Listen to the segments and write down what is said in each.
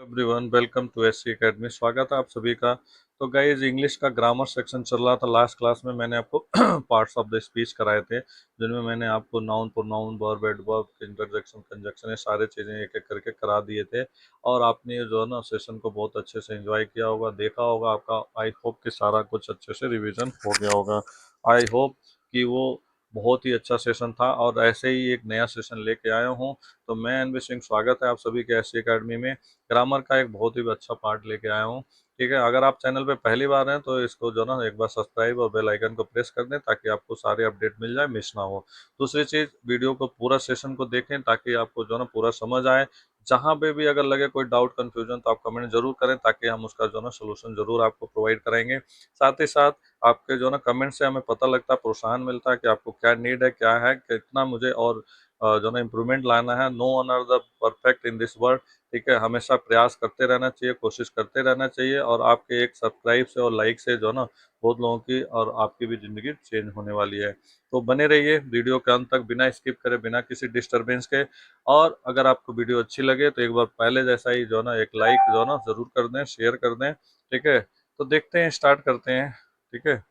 Everyone, welcome to SC academy. स्वागत है आप सभी का। तो गाइज, इंग्लिश का ग्रामर सेक्शन चल रहा था। लास्ट क्लास में मैंने आपको पार्ट्स ऑफ द स्पीच कराए थे, जिनमें मैंने आपको noun pronoun verb adverb interjection conjunction ये सारे चीज़ें एक एक करके करा दिए थे। और आपने ये जो है ना सेशन को बहुत अच्छे से एंजॉय किया होगा, देखा होगा। आपका आई होप कि सारा कुछ अच्छे से रिविजन हो गया होगा। आई होप कि वो बहुत ही अच्छा सेशन था, और ऐसे ही एक नया सेशन लेके आया हूँ। तो मैं एनवी सिंह, स्वागत है आप सभी के एससी एकेडमी में। ग्रामर का एक बहुत ही अच्छा पार्ट लेके आया हूँ। ठीक है, अगर आप चैनल पे पहली बार हैं तो इसको जो ना एक बार सब्सक्राइब और बेल आइकन को प्रेस कर दें, ताकि आपको सारे अपडेट मिल जाए, मिस ना हो। दूसरी चीज़, वीडियो को पूरा सेशन को देखें, ताकि आपको जो ना पूरा समझ आए। जहाँ पे भी अगर लगे कोई डाउट कंफ्यूजन, तो आप कमेंट जरूर करें, ताकि हम उसका जो ना सोल्यूशन जरूर आपको प्रोवाइड करेंगे। साथ ही साथ आपके जो ना कमेंट से हमें पता लगता है, प्रोत्साहन मिलता है कि आपको क्या नीड है, क्या है, कितना मुझे और जो ना इम्प्रूवमेंट लाना है। No one are the perfect in this world. ठीक है, हमेशा प्रयास करते रहना चाहिए, कोशिश करते रहना चाहिए। और आपके एक सब्सक्राइब से और लाइक से जो ना बहुत लोगों की और आपकी भी ज़िंदगी चेंज होने वाली है। तो बने रहिए वीडियो के अंत तक, बिना स्किप करे, बिना किसी डिस्टरबेंस के। और अगर आपको वीडियो अच्छी लगे तो एक बार पहले जैसा ही जो ना एक लाइक जो ना ज़रूर कर दें, शेयर कर दें। ठीक है, तो देखते हैं, स्टार्ट करते हैं। ठीक है,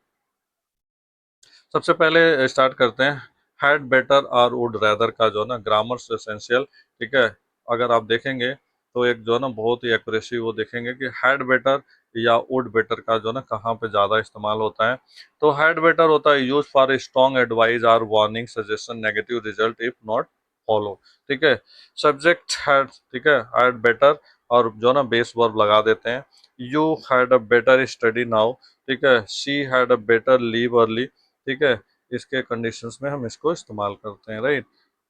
सबसे पहले स्टार्ट करते हैं। हैड बेटर और वुड रैदर का जो ना ग्रामर से एसेंशियल। ठीक है, अगर आप देखेंगे तो एक जो ना बहुत ही एक्यूरेसी वो देखेंगे कि हैड बेटर या वुड बेटर का जो ना कहाँ पे ज़्यादा इस्तेमाल होता है। तो हैड बेटर होता है यूज फॉर स्ट्रॉन्ग एडवाइस और warning suggestion negative result if not follow. ठीक है, सब्जेक्ट हैड, ठीक है, हैड बेटर, और जो ना बेस वर्ब लगा देते हैं। You had a better study now. ठीक है, she had a better leave early. ठीक है, इसके कंडीशंस में हम इसको इस्तेमाल करते हैं, राइट।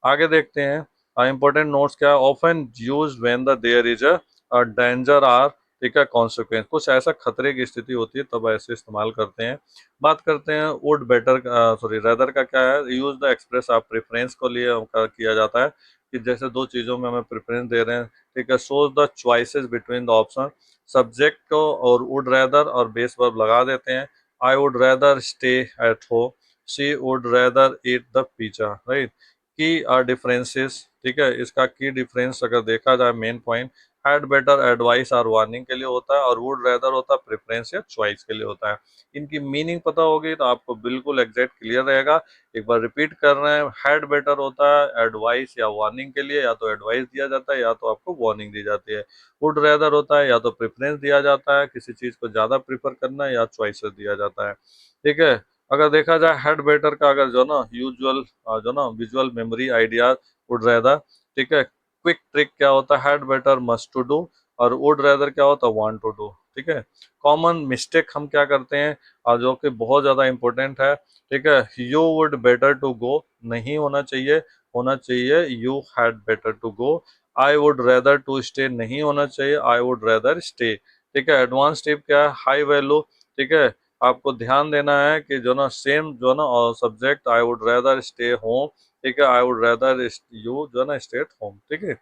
आगे देखते हैं इंपॉर्टेंट नोट्स क्या है। Often use when the there is a danger or, ठीक है, कॉन्सिक्वेंस, कुछ ऐसा खतरे की स्थिति होती है तब ऐसे इस्तेमाल करते हैं। बात करते हैं वुड बेटर, सॉरी रेदर का क्या है। Use the express of preference को लिए किया जाता है कि जैसे दो चीज़ों में हमें प्रेफरेंस दे रहे हैं। ठीक है, सोच the choices between the option. Subject को और वुड रेदर और बेस वर्ब लगा देते हैं। I would rather stay at home. She would rather eat the pizza. Right? की डिफरेंसेस। ठीक है, इसका की डिफरेंस अगर देखा जाए, main point had better advice और वार्निंग के लिए होता है, और वुड रेदर होता है प्रेफरेंस या चॉइस के लिए होता है। इनकी मीनिंग पता होगी तो आपको बिल्कुल एग्जैक्ट क्लियर रहेगा। एक बार रिपीट कर रहे हैं। हैड बेटर होता है एडवाइस या वार्निंग के लिए, या तो एडवाइस दिया जाता है या तो आपको वार्निंग दी जाती है। वुड रेदर होता है या तो प्रेफरेंस दिया जाता है, किसी चीज को ज्यादा प्रीफर करना, या चॉइसेस दिया जाता है। ठीक है, अगर देखा जाए हेड बेटर का, अगर जो ना यूजुअल जो ना visual memory idea would rather. ठीक है, क्विक ट्रिक क्या होता है, had better must to do, और वुड रेदर क्या होता है, वांट टू डू। ठीक है, कॉमन मिस्टेक हम क्या करते हैं, और जो कि बहुत ज्यादा इंपॉर्टेंट है। ठीक है, you would better to go नहीं होना चाहिए, होना चाहिए you had better to go. I would rather to stay नहीं होना चाहिए, आई वुड रेदर स्टे। ठीक है, एडवांस टिप क्या है, हाई वैल्यू। ठीक है, आपको ध्यान देना है कि जो ना सेम जो ना subject, I would rather stay home. ठीक है, आई वुड रेदर यू जो ना स्टे एट होम। ठीक है,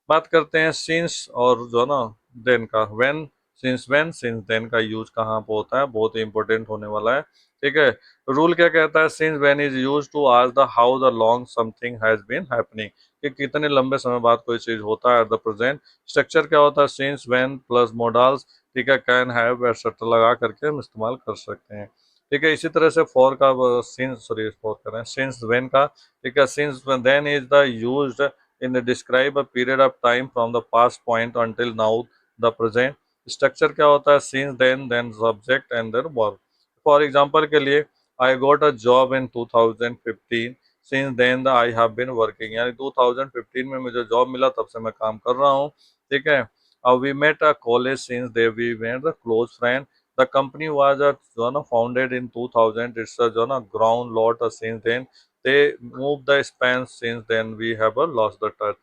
बात करते हैं सिंस और जो ना देन का। When, since when, since then का यूज कहाँ पे होता है, बहुत ही इंपॉर्टेंट होने वाला है। ठीक है, रूल क्या कहता है, since when is use to ask the how the long something has been happening, कि कितने लंबे समय बाद कोई चीज होता है एट द प्रेजेंट। स्ट्रक्चर क्या होता है, सिंस व्हेन प्लस मोडाल्स। ठीक है, कैन हैव एटसेट्रा लगा करके हम इस्तेमाल कर सकते हैं। ठीक है, इसी तरह से फॉर का, सिंस, सॉरी फॉर कर रहे हैं, सिंस व्हेन का। ठीक है, since then is the used in the describe a period of time from the past point until now the present। Structure क्या होता है, since then subject and then verb। For example के लिए, I got a job in 2015, since then the I have been working, यानी 2015 में मुझे job मिला, तब से मैं काम कर रहा हूँ। ठीक है, we met a college, since they we were the close friend। The company was a जो है ना founded in 2000, it's a जो है ना ground lot since then they move the span, since then we have lost the touch।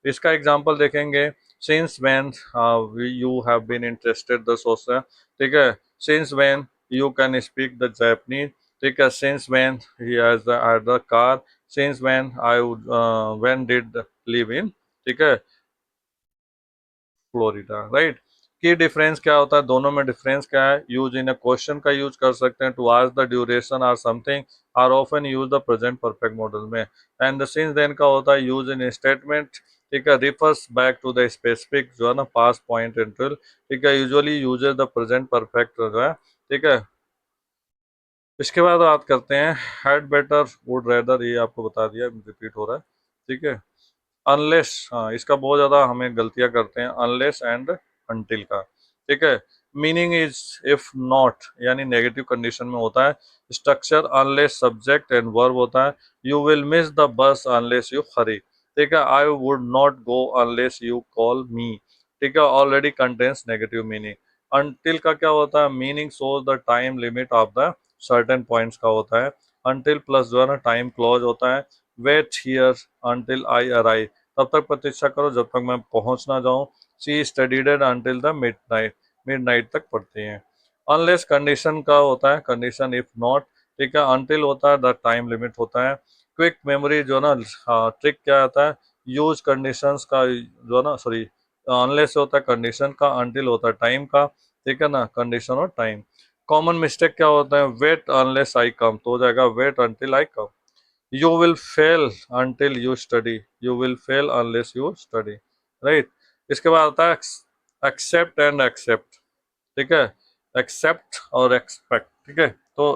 इसका example देखेंगे, since when you have been interested the social। ठीक है, since when you can speak the Japanese। ठीक है, since when he has had the car। since when I would when did live in। ठीक है, Florida, right. की difference क्या होता है, दोनों में डिफरेंस क्या है, यूज इन अ क्वेश्चन का यूज कर सकते हैं, टू आस्क द ड्यूरेशन और something, or often use the present perfect model में। एंड द सिंस देन का होता है यूज इन स्टेटमेंट। ठीक है, refers back to the specific जो है ना पास्ट पॉइंट इंटरवल, ठीक है, usually uses the present perfect जो है, ठीक है। इसके बाद बात करते हैं हैड बेटर वुड रेदर, ये आपको बता दिया, रिपीट हो रहा है, ठीक है। अनलेस, हाँ इसका बहुत ज्यादा हमें गलतियां करते हैं, अनलेस एंड अनटिल का, ठीक है। मीनिंग इज इफ नॉट, यानी नेगेटिव कंडीशन में होता है। Structure unless subject and verb होता है। You will miss the bus unless you hurry, ठीक है। I would not go unless you call me, ठीक है, already contains negative meaning. Until का क्या होता है, meaning shows the time limit of the certain points का होता है। अनटिल प्लस जो है ना टाइम क्लॉज होता है। Wait here until I arrive, तब तक प्रतीक्षा करो जब तक मैं पहुंच ना जाऊं। She studied until the mid night तक पढ़ती हैं। अनलेस कंडीशन का होता है, कंडीशन इफ नॉट, ठीक है। अनटिल होता है, द टाइम लिमिट होता है। क्विक मेमोरी जो ना, ट्रिक क्या आता है, यूज कंडीशंस का जो ना, सॉरी, अनलेस होता है कंडीशन का, अनटिल होता है टाइम का, ठीक है ना, कंडीशन और टाइम। कॉमन मिस्टेक क्या होता है, वेट अनलेस आई कम, तो हो जाएगा wait until I come. You will fail until you study. You will fail unless you study. Right? इसके बाद आता है accept and accept. ठीक है, एक्सेप्ट और एक्सपेक्ट, ठीक है। तो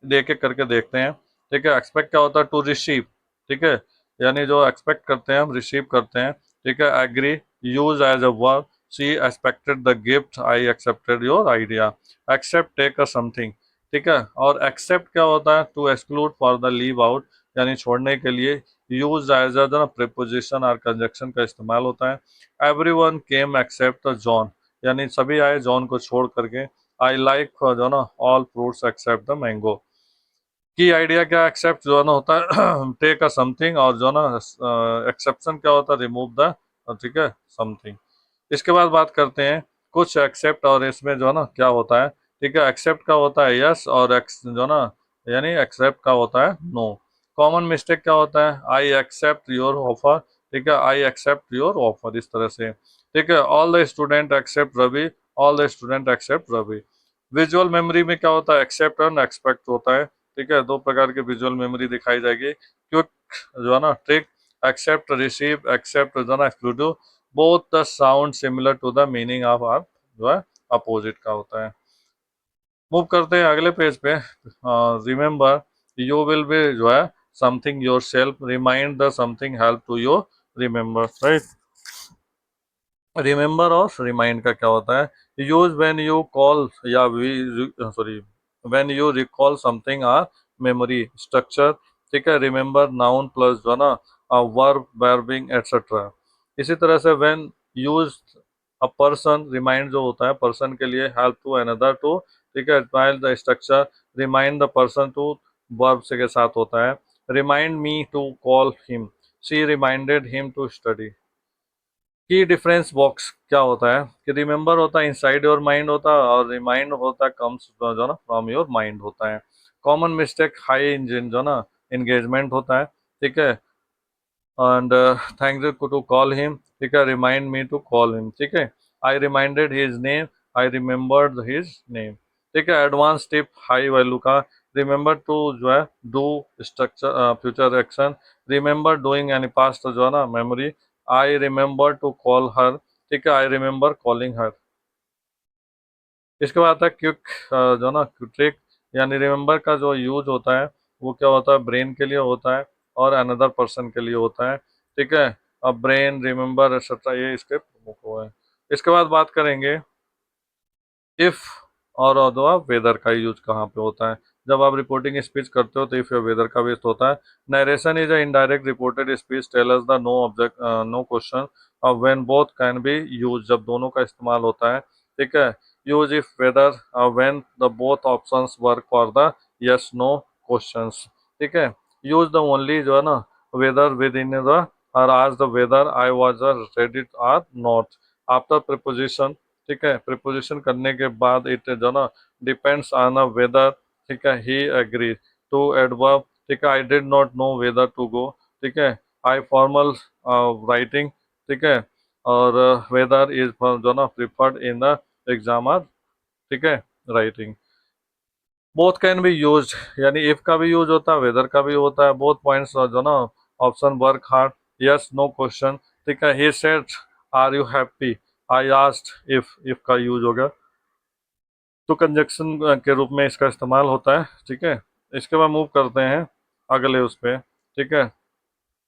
देख एक करके देखते हैं, ठीक है। एक्सपेक्ट क्या होता है, टू रिसीव, ठीक है, यानी जो एक्सपेक्ट करते हैं हम रिसीव करते हैं, ठीक है। Agree, use as a verb, she expected the gift, I accepted your idea. Accept take a something, ठीक है। और एक्सेप्ट क्या होता है, to exclude for the leave out, यानी छोड़ने के लिए। यूज एज अ प्रीपोजिशन और कंजक्शन का इस्तेमाल होता है। Everyone came except the John, यानी सभी आए जॉन को छोड़ करके। आई लाइक जो ना all fruits except the mango. Key idea क्या, एक्सेप्ट जो है ना होता है टेक अ समथिंग, और जो ना एक्सेप्शन क्या होता है, रिमूव द, ठीक है, समथिंग। इसके बाद बात करते हैं कुछ एक्सेप्ट, और इसमें जो है ना क्या होता है, ठीक है। एक्सेप्ट का होता है यस, और जो ना, यानी एक्सेप्ट का होता है नो। कॉमन मिस्टेक क्या होता है, आई एक्सेप्ट योर ऑफर, ठीक है, आई एक्सेप्ट योर ऑफर, इस तरह से, ठीक है। All the student except Ravi, all the student except Ravi. Visual memory में क्या होता है, एक्सेप्ट एंड एक्सपेक्ट होता है, ठीक है। दो प्रकार की विजुअल मेमोरी दिखाई जाएगी। क्विक जो है ना ट्रिक, एक्सेप्ट रिसीव, एक्सेप्ट जो है ना exclusive, both the sound similar to the meaning of are जो है अपोजिट का होता है। मूव करते हैं अगले पेज पे। रिमेंबर, यू विल बी जो है something yourself, remind the something help to your remember, right. Remember और रिमाइंड का क्या होता है, यूज व्हेन यू कॉल या we, sorry, when you recall something or memory structure, ठीक है। रिमेंबर नाउन प्लस जो है ना वर्ब, वर्बिंग एटसेट्रा। इसी तरह से when use a person, remind जो होता है पर्सन के लिए, हेल्प टू अनदर टू, ठीक है। Trial the structure, remind the person to, verb से के साथ होता है। Remind me to call him, she reminded him to study. Key difference box क्या होता है, कि रिमेंबर होता है इनसाइड योर माइंड होता है, और रिमाइंड होता है कम्स जो ना फ्रॉम योर माइंड होता है। कॉमन मिस्टेक हाई इंजन जो ना एंगेजमेंट होता है, ठीक है। And thank you to call him, ठीक है, remind me to call him, ठीक है। I reminded his name, I remembered his name, ठीक है। एडवांस टिप हाई वैल्यू का, रिमेंबर टू जो है do structure future action, remember doing यानी पास्ट जो है ना memory. I remember to call her, ठीक है, आई रिमेंबर कॉलिंग हर। इसके बाद आता है क्विक जो ना ट्रिक, यानी रिमेंबर का जो यूज होता है वो क्या होता है, ब्रेन के लिए होता है और अनदर पर्सन के लिए होता है, ठीक है। अब ब्रेन, रिमेंबर एक्सेट्रा, ये इसके प्रमुख वो है। इसके बाद बात करेंगे इफ और अथवा वेदर का यूज कहाँ पे होता है। जब आप रिपोर्टिंग स्पीच करते हो तो इफ या वेदर का वेस्ट होता है। Narration is a indirect reported speech, tell us the no object no question, when both can be use, जब दोनों का इस्तेमाल होता है, ठीक है। Use if whether when the both options work for the yes no questions, ठीक है। यूज द ओनली जो है ना वेदर विद इन द, और आज the whether I was ready or not, after preposition, ठीक है। प्रिपोजिशन करने के बाद इट जो ना डिपेंड्स ऑन अ वेदर, ठीक है। ही एग्री, टू एडवर्ब, ठीक है। I did not know whether to go, ठीक है। आई फॉर्मल राइटिंग, ठीक है। और वेदर इज जो ना प्रिफर्ड इन द एग्जाम, ठीक है, writing. Both can be use, यानी इफ का भी यूज होता है, वेदर का भी होता है। बोथ पॉइंट्स जो ना option work hard, yes no question, ठीक है। He said are you happy, I asked if का यूज हो गया, तो कंजक्शन के रूप में इसका इस्तेमाल होता है। ठीक है। इसके बाद मूव करते हैं अगले उस पे। ठीक है।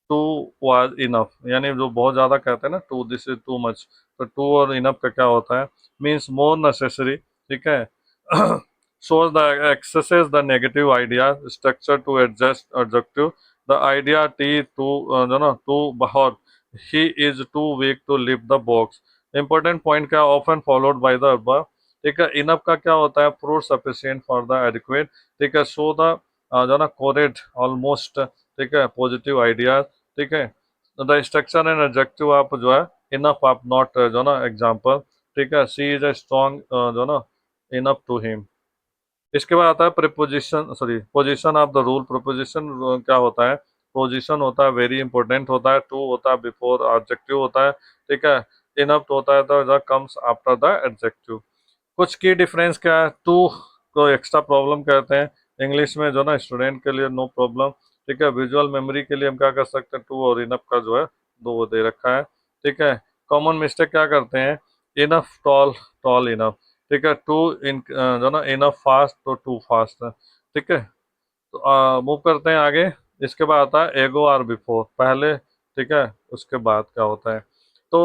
टू वाज इनफ, यानी जो बहुत ज़्यादा कहते हैं ना, too this is too much, तो टू और इनफ का क्या होता है, मीन्स मोर नेसेसरी। ठीक है। shows the accesses the negative idea structure to adjust adjective, the idea t to no no to bahor, he is too weak to lift the box, important point क्या, often followed by the above। ठीक है। Enough का क्या होता है, prove sufficient for the adequate. ठीक है। So the जो ना कोरेट ऑलमोस्ट। ठीक है। Positive idea. ठीक है। द स्ट्रक्चर एंड एडजेक्टिव आप जो है इनफ आप नॉट जो ना एग्जांपल। ठीक है। सी इज ए स्ट्रॉन्ग जो ना इनफ टू हिम। इसके बाद आता है preposition, sorry position of the rule. Preposition क्या होता है, पोजीशन होता है वेरी इंपॉर्टेंट होता है, टू होता है बिफोर एडजेक्टिव होता है। ठीक है। इनफ होता है the comes after the adjective. कुछ की डिफरेंस क्या है, टू को एक्स्ट्रा प्रॉब्लम कहते हैं इंग्लिश में जो ना, स्टूडेंट के लिए नो प्रॉब्लम। ठीक है। विजुअल मेमोरी के लिए हम क्या कर सकते हैं, टू और इनफ का जो है दो वो दे रखा है। ठीक है। कॉमन मिस्टेक क्या करते हैं, इनफ टॉल, टॉल इनफ। ठीक है। टू इन जो ना इनफ फास्ट, तो टू फास्ट है। ठीक है। तो मूव करते हैं आगे। इसके बाद आता है एगो आर बिफोर, पहले। ठीक है। उसके बाद क्या होता है, तो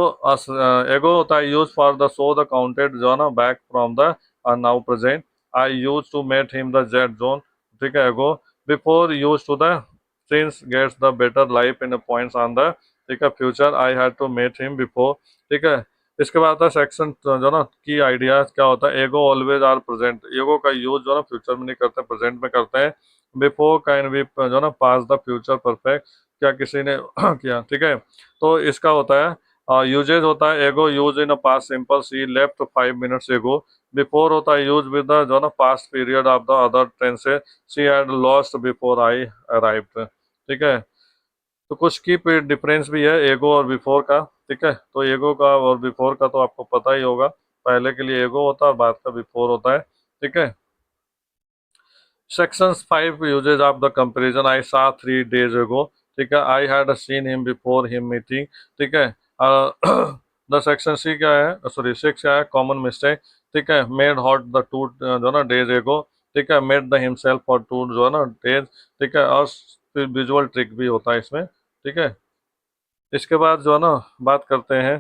एगो होता है use for the so the counted जो है ना back from the now present, I use to met him the jet zone. ठीक है। Ago before use to the since gets the better life in points on the. ठीक है। Future I had to met him before. ठीक है। इसके बाद आता है सेक्शन जो ना की आइडियाज क्या होता है, एगो ऑलवेज आर प्रेजेंट, एगो का यूज जो ना फ्यूचर में नहीं करते, प्रेजेंट में करते हैं। बिफोर कैन बी जो ना पास द फ्यूचर परफेक्ट, क्या किसी ने किया। ठीक है। तो इसका होता है यूजेज होता है, ago use in a past simple, she left 5 minutes ago. Before होता है यूज विद द जो ना past period of the other tense से, she had lost before I arrived. ठीक है। तो कुछ की डिफरेंस भी है एगो और बिफोर का। ठीक है। तो एगो का और बिफोर का तो आपको पता ही होगा, पहले के लिए एगो होता है, बाद का बिफोर होता है। ठीक है। Section 5 usages of the comparison, I saw 3 days ago. ठीक है। I had seen him before him meeting. ठीक है। द सेक्शन सी क्या है, सॉरी 6 क्या है, कॉमन मिस्टेक। ठीक है। मेड हॉट द टू जो ना डेज एगो। ठीक है। Made the himself for to जो है ना डेज। ठीक है। और फिर विजुअल ट्रिक भी होता है इसमें। ठीक है। इसके बाद जो है ना बात करते हैं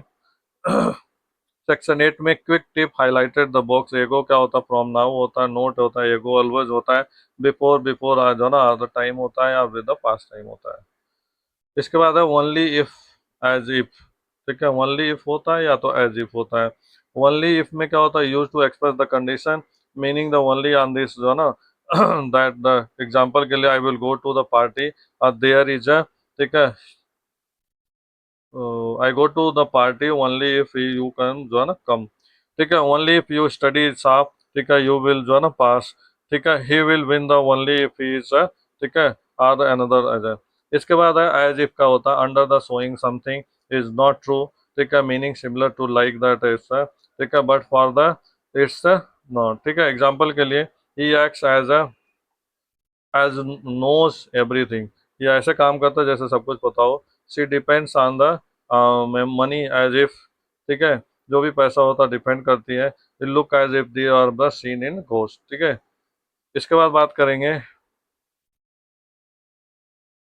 सेक्शन 8 में quick tip highlighted the box, एगो क्या होता है, फ्रॉम नाउ होता है, नोट होता है, एगो ऑलवेज होता है, बिफोर बिफोर आ जो ना द टाइम होता है, या विद द पास्ट टाइम होता है। इसके बाद है ओनली इफ, एज इफ। ठीक है। ओनली इफ होता है या तो एज इफ होता है। ओनली इफ में क्या होता है, use to express the condition, meaning the only on this जो है ना दैट द एग्जाम्पल के लिए I will go to the party और देयर इज अ। ठीक है। I go to the party only if you can जो है ना कम। ठीक है। ओनली इफ यू स्टडी साफ। ठीक है। यू विल जो है ना पास। ठीक है। He will win the only if he is. ठीक है। Or another as. इसके बाद है एज इफ का होता है under the sowing something is not true. ठीक है। Meaning similar to like that is. ठीक है। But for the it's not. ठीक है। एग्जाम्पल के लिए he acts as knows everything, ये ऐसे काम करता है जैसे सब कुछ पता हो। She depends on the money as if. ठीक है। जो भी पैसा होता है डिपेंड करती है, look as if they are the seen in ghost. ठीक है। इसके बाद बात करेंगे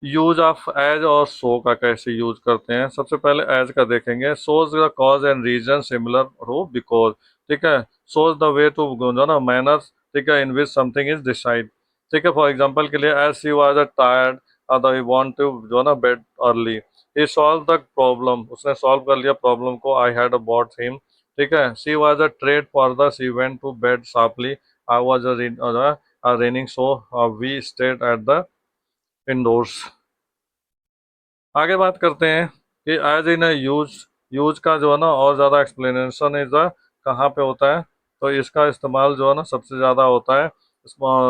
यूज ऑफ एज और सो का कैसे यूज करते हैं। सबसे पहले एज का देखेंगे, shows the cause and reason similar हो बिकॉज। ठीक है। सोज द वे टू जो ना मैनर्स। ठीक है। In which something is decide. ठीक है। फॉर एग्जाम्पल के लिए as she was a tired other want to जो ना bed early, he solve the problem, उसने सॉल्व कर लिया प्रॉब्लम को, आई हैड अबाउट हिम। ठीक है। She was a tired for the, she went to bed sharply, I was a raining so we stayed at the indoors. आगे बात करते हैं कि एज इन यूज, यूज का जो है ना और ज़्यादा एक्सप्लेनेशन इज कहाँ पे होता है, तो इसका इस्तेमाल जो है ना सबसे ज़्यादा होता है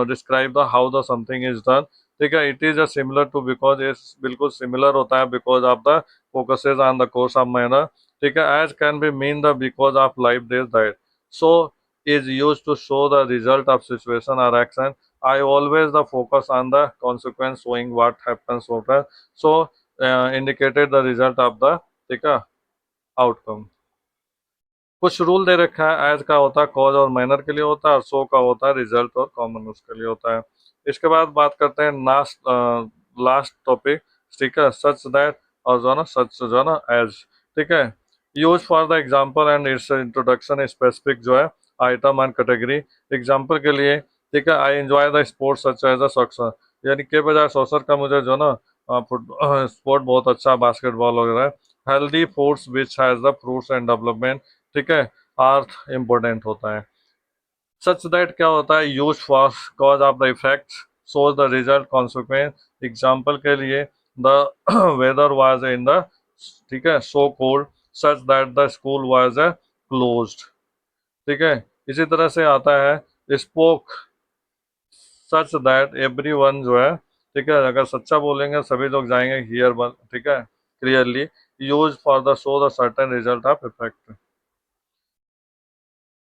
describe the how the something is done. ठीक है। It is a similar to, because ये बिल्कुल सिमिलर होता है, because of the focuses on the course of manner. ठीक है। As can be mean the because of life this that, so is used to show the result of situation or action. I always the focus on the consequence showing what happens over. So indicated the result of the ठीक है, outcome. कुछ rule दे रखा है, as का होता है cause और manner के लिए होता है, और सो का होता है रिजल्ट और कॉमन उसके लिए होता है। इसके बाद बात करते हैं लास्ट लास्ट टॉपिक, ठीक है, सच दैट, और जो है ना सच जो है ना एज, ठीक है, use for the example and it's introduction specific जो है आइटम एंड कैटेगरी। एग्जांपल के लिए, ठीक है, I enjoy the sports such as a soccer, यानी के बजाय सॉसर का मुझे जो ना स्पोर्ट बहुत अच्छा बास्केटबॉल वगैरह है। Healthy foods which has the fruits and development, ठीक है, अर्थ इम्पोर्टेंट होता है। सच दैट क्या होता है, use for cause of the effect, shows the result consequence. Example के लिए, the weather was in the, ठीक है, so cold such that the school was closed, ठीक है। इसी तरह से आता है spoke such that every one जो है, ठीक है, अगर सच्चा बोलेंगे सभी लोग जाएंगे हियर, ठीक है, clearly. Use for the show the certain result of effect.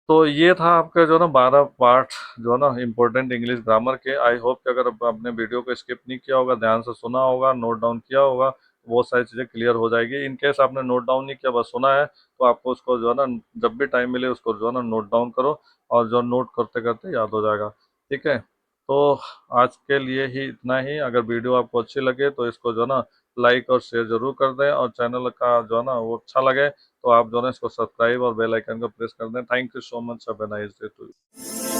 तो ये था आपका जो ना 12 पार्ट जो है ना इम्पोर्टेंट इंग्लिश ग्रामर के। आई होप कि अगर आपने वीडियो को स्किप नहीं किया होगा, ध्यान से सुना होगा, नोट डाउन किया होगा, बहुत सारी चीज़ें क्लियर हो जाएगी। इन केस आपने नोट डाउन नहीं किया, बस सुना है, तो आपको उसको जो है ना जब भी टाइम मिले उसको जो है ना नोट डाउन करो, और जो नोट करते करते याद हो जाएगा, ठीक है। तो आज के लिए ही इतना ही। अगर वीडियो आपको अच्छी लगे तो इसको जो है ना लाइक और शेयर जरूर कर दें, और चैनल का जो है ना वो अच्छा लगे तो आप जो है इसको सब्सक्राइब और बेल आइकन को प्रेस कर दें। Thank you so much, have a nice day to you.